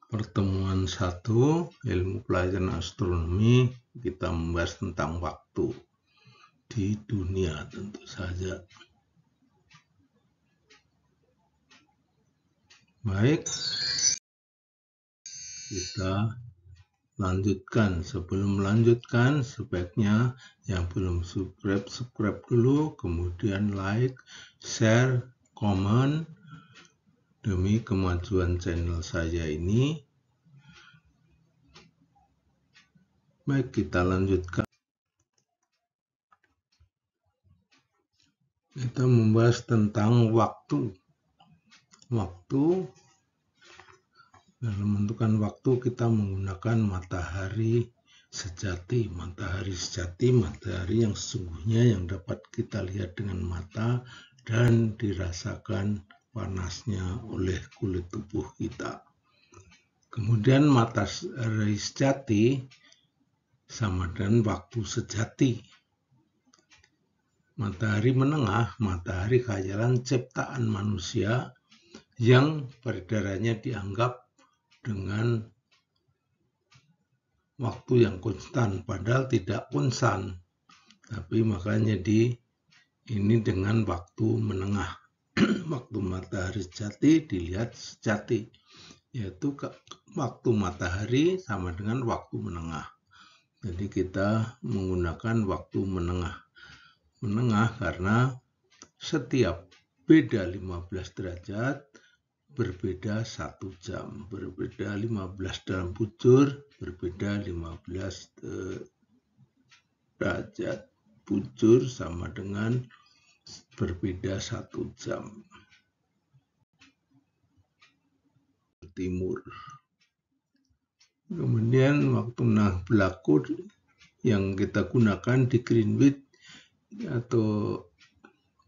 Pertemuan 1 ilmu pelajaran astronomi, kita membahas tentang waktu di dunia tentu saja. Baik, kita lanjutkan. Sebelum melanjutkan, sebaiknya yang belum subscribe dulu, kemudian like, share, komen, demi kemajuan channel saya ini. Baik, kita lanjutkan. Kita membahas tentang waktu. Dalam menentukan waktu kita menggunakan matahari sejati. Matahari yang sesungguhnya yang dapat kita lihat dengan mata dan dirasakan panasnya oleh kulit tubuh kita. Kemudian matahari sejati sama dengan waktu sejati. Matahari menengah, matahari khayalan ciptaan manusia yang peredarannya dianggap dengan waktu yang konstan, padahal tidak konstan. Tapi makanya ini dengan waktu menengah. Waktu matahari sejati dilihat sejati, yaitu waktu matahari sama dengan waktu menengah. Jadi kita menggunakan waktu menengah. Menengah karena setiap beda 15 derajat berbeda 1 jam, berbeda 15 dalam bujur, berbeda 15 derajat bujur sama dengan berbeda 1 jam. Timur. Kemudian waktu berlaku yang kita gunakan di Greenwich atau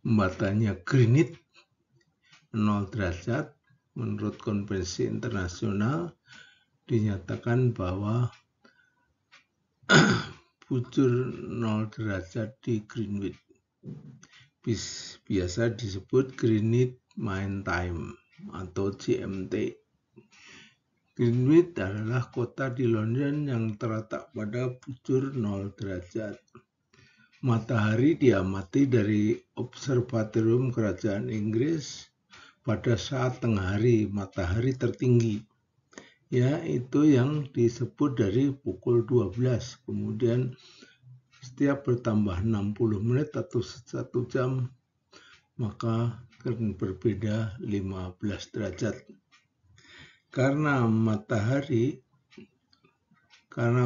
pembatannya Greenwich 0 derajat. Menurut konvensi internasional dinyatakan bahwa bujur 0 derajat di Greenwich biasa disebut Greenwich Mean Time atau GMT. Greenwich adalah kota di London yang terletak pada bujur 0 derajat. Matahari diamati dari observatorium kerajaan Inggris pada saat tengah hari, matahari tertinggi, yaitu yang disebut dari pukul 12. Kemudian setiap bertambah 60 menit atau 1 jam, maka akan berbeda 15 derajat. Karena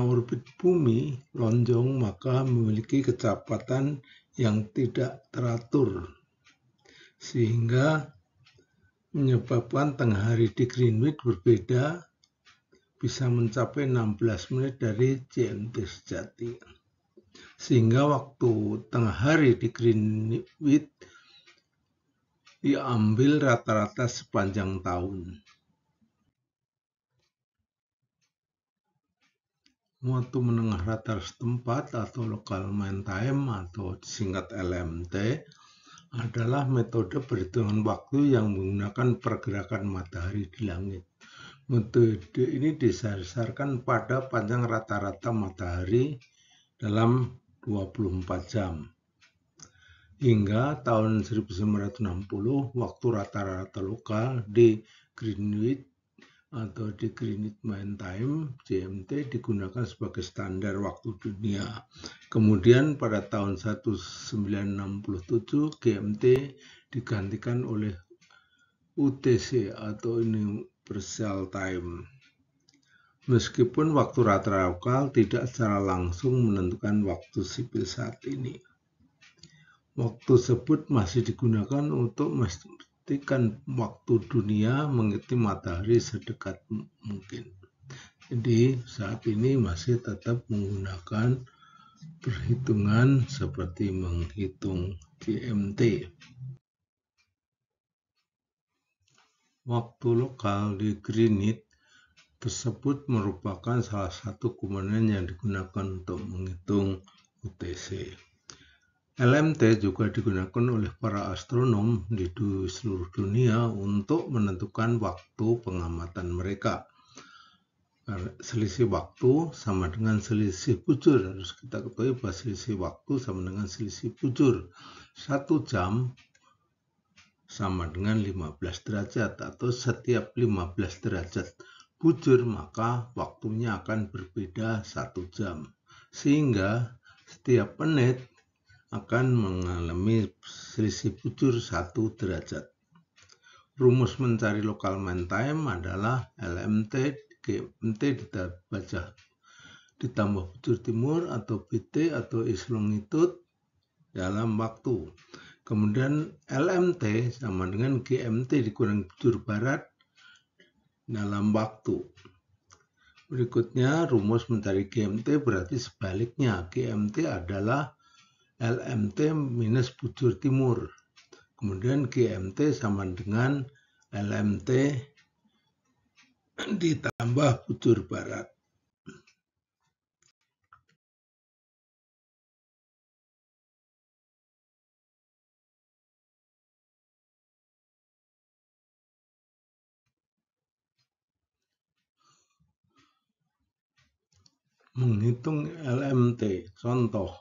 orbit bumi lonjong, maka memiliki kecepatan yang tidak teratur, sehingga menyebabkan tengah hari di Greenwich berbeda, bisa mencapai 16 menit dari GMT sejati. Sehingga waktu tengah hari di Greenwich diambil rata-rata sepanjang tahun. Waktu menengah rata setempat atau local mean time atau disingkat LMT adalah metode perhitungan waktu yang menggunakan pergerakan matahari di langit. Metode ini didasarkan pada panjang rata-rata matahari dalam 24 jam. Hingga tahun 1960, waktu rata-rata lokal di Greenwich atau di Greenwich Mean Time GMT digunakan sebagai standar waktu dunia. Kemudian pada tahun 1967 GMT digantikan oleh UTC atau Universal Time. Meskipun waktu rata-rata lokal tidak secara langsung menentukan waktu sipil saat ini, waktu tersebut masih digunakan untuk memastikan waktu dunia mengikuti matahari sedekat mungkin. Jadi saat ini masih tetap menggunakan perhitungan seperti menghitung GMT. Waktu lokal di Greenwich tersebut merupakan salah satu komponen yang digunakan untuk menghitung UTC. LMT juga digunakan oleh para astronom di seluruh dunia untuk menentukan waktu pengamatan mereka. Selisih waktu sama dengan selisih bujur. Harus kita ketahui bahwa selisih waktu sama dengan selisih bujur. 1 jam sama dengan 15 derajat, atau setiap 15 derajat bujur maka waktunya akan berbeda 1 jam. Sehingga setiap menit akan mengalami selisih bujur 1 derajat. Rumus mencari local mean time adalah LMT GMT ditambah bujur timur atau BT atau is longitude dalam waktu. Kemudian LMT sama dengan GMT dikurangi bujur barat dalam waktu. Berikutnya rumus mencari GMT berarti sebaliknya. GMT adalah LMT minus bujur timur. Kemudian GMT sama dengan LMT ditambah bujur barat. Menghitung LMT. Contoh,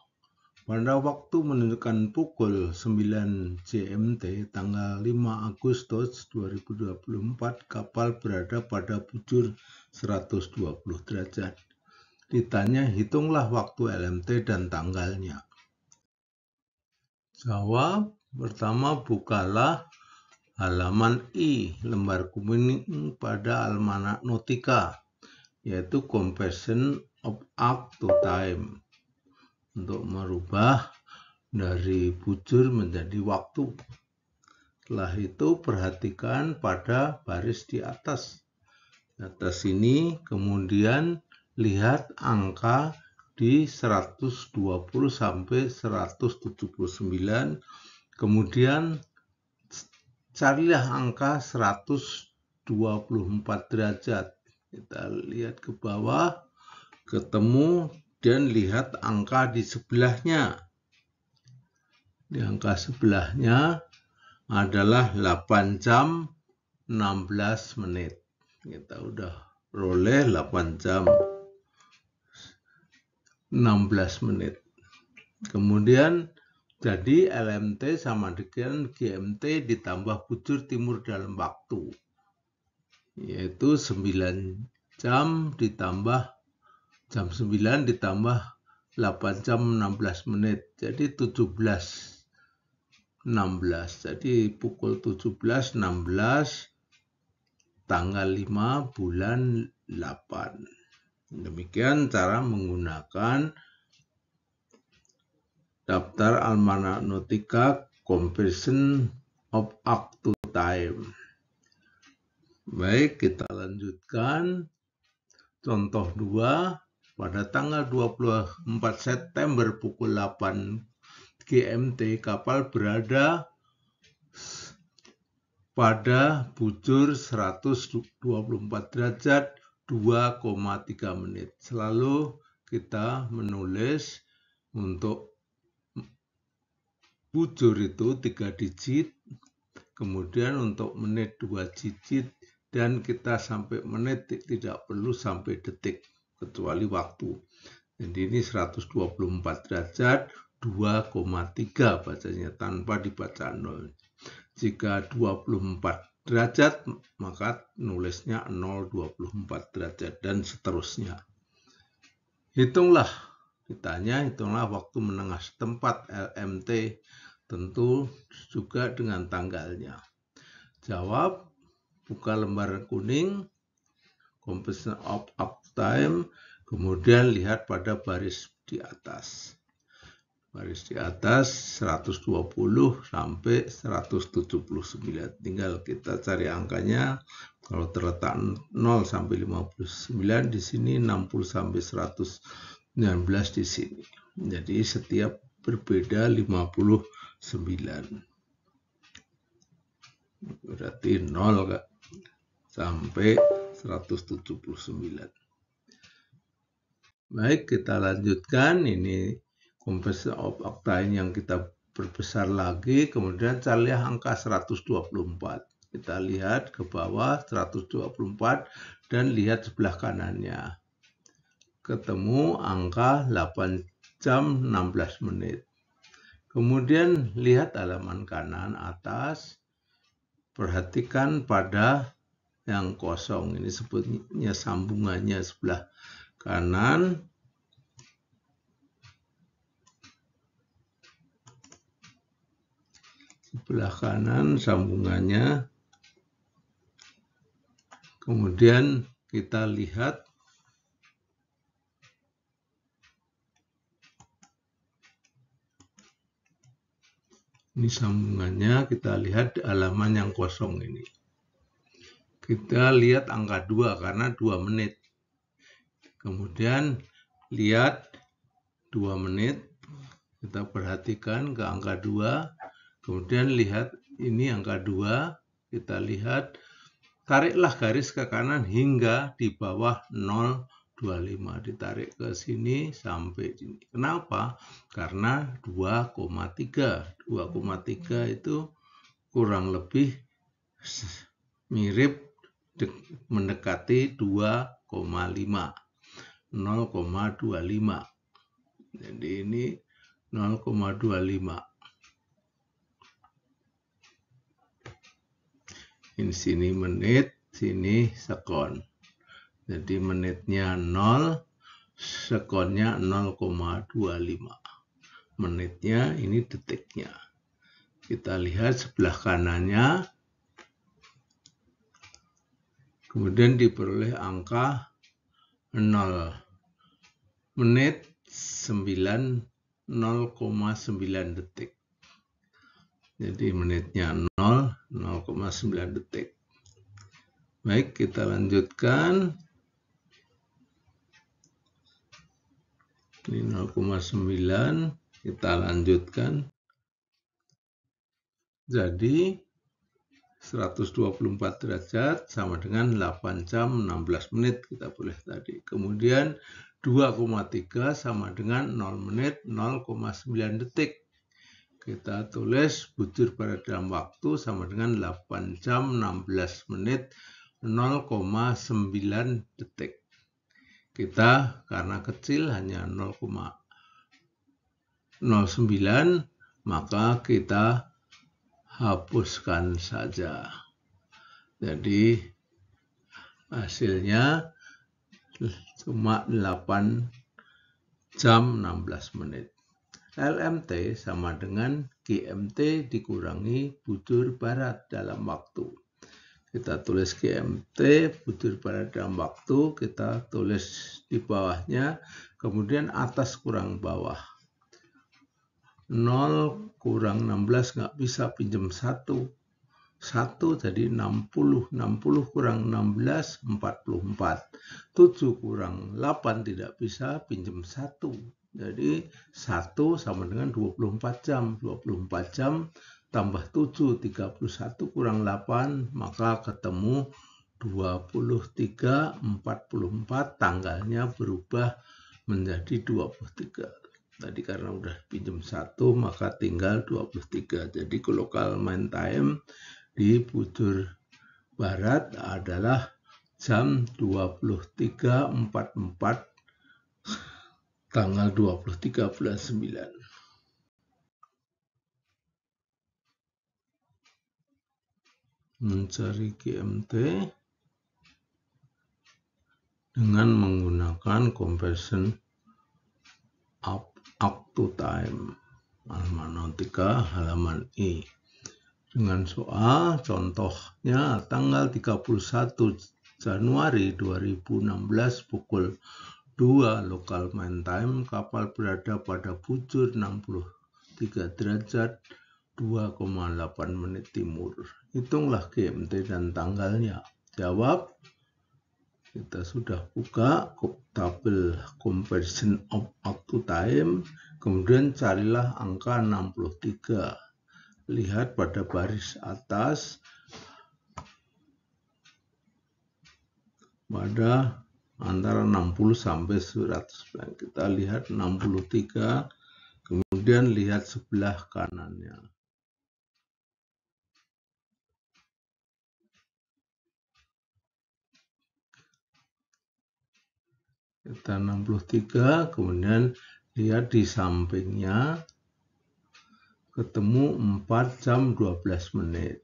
pada waktu menunjukkan pukul 9 GMT tanggal 5 Agustus 2024, kapal berada pada bujur 120 derajat. Ditanya, hitunglah waktu LMT dan tanggalnya. Jawab, pertama bukalah halaman I, lembar kuning pada Almanak Nautica, yaitu conversion of arc to time, untuk merubah dari bujur menjadi waktu. Setelah itu perhatikan pada baris di atas. Di atas ini kemudian lihat angka di 120 sampai 179. Kemudian carilah angka 124 derajat. Kita lihat ke bawah, ketemu, dan lihat angka di sebelahnya. Di angka sebelahnya adalah 8 jam 16 menit. Kita udah peroleh 8 jam 16 menit. Kemudian jadi LMT sama dengan GMT ditambah bujur timur dalam waktu, yaitu 9 jam ditambah jam 9 ditambah 8 jam 16 menit, jadi 17.16. Jadi pukul 17.16 tanggal 5 bulan 8. Demikian cara menggunakan daftar Almanak Nautica conversion of arc to time. Baik, kita lanjutkan. Contoh 2. Pada tanggal 24 September pukul 8 GMT, kapal berada pada bujur 124 derajat 2,3 menit. Selalu kita menulis untuk bujur itu 3 digit, kemudian untuk menit 2 digit, dan kita sampai menit tidak perlu sampai detik kecuali waktu. Jadi ini 124 derajat 2,3 bacanya tanpa dibaca 0. Jika 24 derajat maka nulisnya 0,24 derajat dan seterusnya. Hitunglah, ditanya hitunglah waktu menengah setempat LMT, tentu juga dengan tanggalnya. Jawab, buka lembar kuning, conversion of arc time, kemudian lihat pada baris di atas. Baris di atas 120 sampai 179. Tinggal kita cari angkanya. Kalau terletak 0 sampai 59 di sini, 60 sampai 119 di sini. Jadi setiap berbeda 59. Berarti 0 sampai 179. Baik, kita lanjutkan. Ini conversion of arc time yang kita perbesar lagi. Kemudian carilah angka 124. Kita lihat ke bawah 124 dan lihat sebelah kanannya. Ketemu angka 8 jam 16 menit. Kemudian lihat halaman kanan atas, perhatikan pada yang kosong. Ini sebutnya sambungannya sebelah kanan. Sebelah kanan sambungannya. Kemudian kita lihat ini sambungannya, kita lihat halaman yang kosong ini. Kita lihat angka 2 karena 2 menit. Kemudian lihat 2 menit, kita perhatikan ke angka 2. Kemudian lihat ini angka 2, kita lihat, tariklah garis ke kanan hingga di bawah 0,25. Ditarik ke sini sampai sini. Kenapa? Karena 2,3. 2,3 itu kurang lebih mirip mendekati 2,5. 0,25. Jadi ini 0,25. Ini sini menit, sini sekon. Jadi menitnya 0, sekonnya 0,25. Menitnya ini detiknya. Kita lihat sebelah kanannya. Kemudian diperoleh angka 0 menit 0,9 detik. Jadi menitnya 0,9 detik. Baik, kita lanjutkan. Ini 0,9, kita lanjutkan. Jadi 124 derajat sama dengan 8 jam 16 menit kita boleh tadi. Kemudian 2,3 sama dengan 0 menit 0,9 detik. Kita tulis bujur barat dalam waktu sama dengan 8 jam 16 menit 0,9 detik. Kita karena kecil hanya 0,09, maka kita hapuskan saja. Jadi hasilnya cuma 8 jam 16 menit. LMT sama dengan GMT dikurangi bujur barat dalam waktu. Kita tulis GMT, bujur barat dalam waktu, kita tulis di bawahnya, kemudian atas kurang bawah. 0 kurang 16 nggak bisa pinjam 1. 1 jadi 60. 60 kurang 16, 44. 7 kurang 8 tidak bisa pinjam 1. Jadi 1 sama dengan 24 jam. 24 jam tambah 7, 31 kurang 8, maka ketemu 23, 44, tanggalnya berubah menjadi 23. Tadi karena udah pinjam 1, maka tinggal 23. Jadi local main time di bujur barat adalah jam 23.44 tanggal 23 bulan 9. Mencari GMT dengan menggunakan conversion up to time. Halaman nautika, halaman E. Dengan soal contohnya tanggal 31 Januari 2016 pukul 2 local main time, kapal berada pada bujur 63 derajat 2,8 menit timur. Hitunglah GMT dan tanggalnya. Jawab. Kita sudah buka tabel conversion up to time, kemudian carilah angka 63. Lihat pada baris atas pada antara 60 sampai 100. Kita lihat 63, kemudian lihat sebelah kanannya. Kita 63, kemudian lihat di sampingnya ketemu 4 jam 12 menit.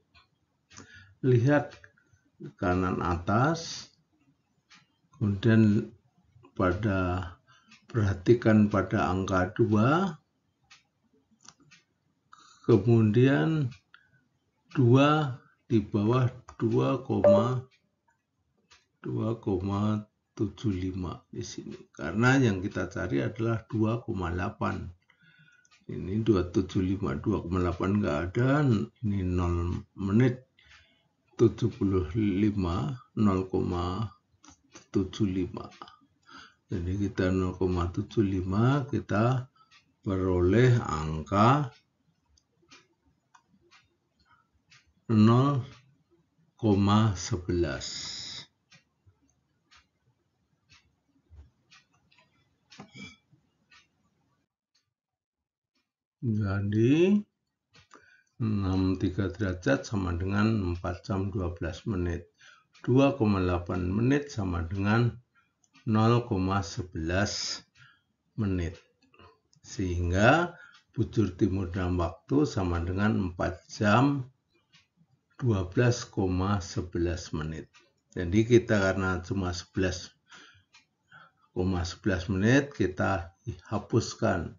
Lihat kanan atas, kemudian perhatikan pada angka 2, kemudian 2 di bawah 2,75 di sini. Karena yang kita cari adalah 2,8. Ini 275, 2,8 nggak ada, ini 0 menit 75, 0,75. Jadi kita 0,75, kita peroleh angka 0,11. Jadi 63 derajat sama dengan 4 jam 12 menit. 2,8 menit sama dengan 0,11 menit. Sehingga bujur timur dalam waktu sama dengan 4 jam 12,11 menit. Jadi kita karena cuma 11,11 menit, kita hapuskan.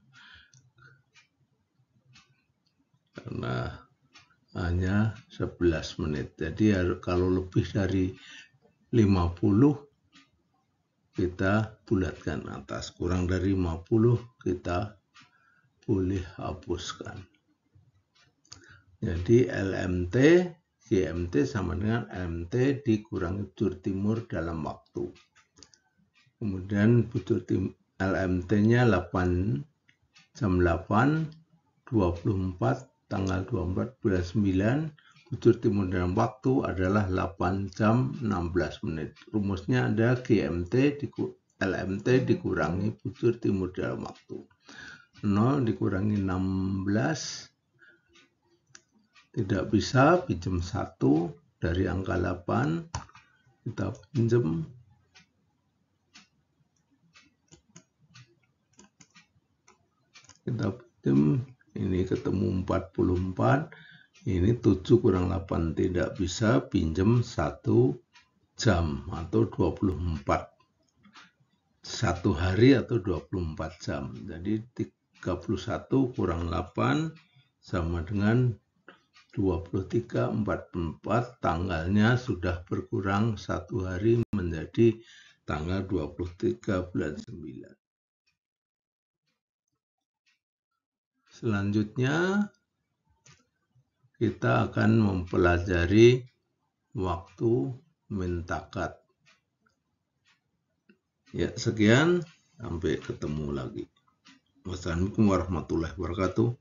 Karena hanya 11 menit. Jadi kalau lebih dari 50 kita bulatkan atas, kurang dari 50 kita boleh hapuskan. Jadi LMT, GMT sama dengan LMT dikurangi bujur timur dalam waktu. Kemudian bujur LMT-nya 8 jam 8, 24, tanggal 24 bulan 9, bujur timur dalam waktu adalah 8 jam 16 menit. Rumusnya ada LMT dikurangi bujur timur dalam waktu. 0 dikurangi 16, tidak bisa, pinjam 1 dari angka 8, kita pinjam. Ini ketemu 44, ini 7 kurang 8 tidak bisa, pinjam 1 jam atau 24. 1 hari atau 24 jam. Jadi 31 kurang 8 sama dengan 23, 44, tanggalnya sudah berkurang 1 hari menjadi tanggal 23 bulan 9. Selanjutnya kita akan mempelajari waktu mintakat. Ya, sekian, sampai ketemu lagi. Wassalamualaikum warahmatullahi wabarakatuh.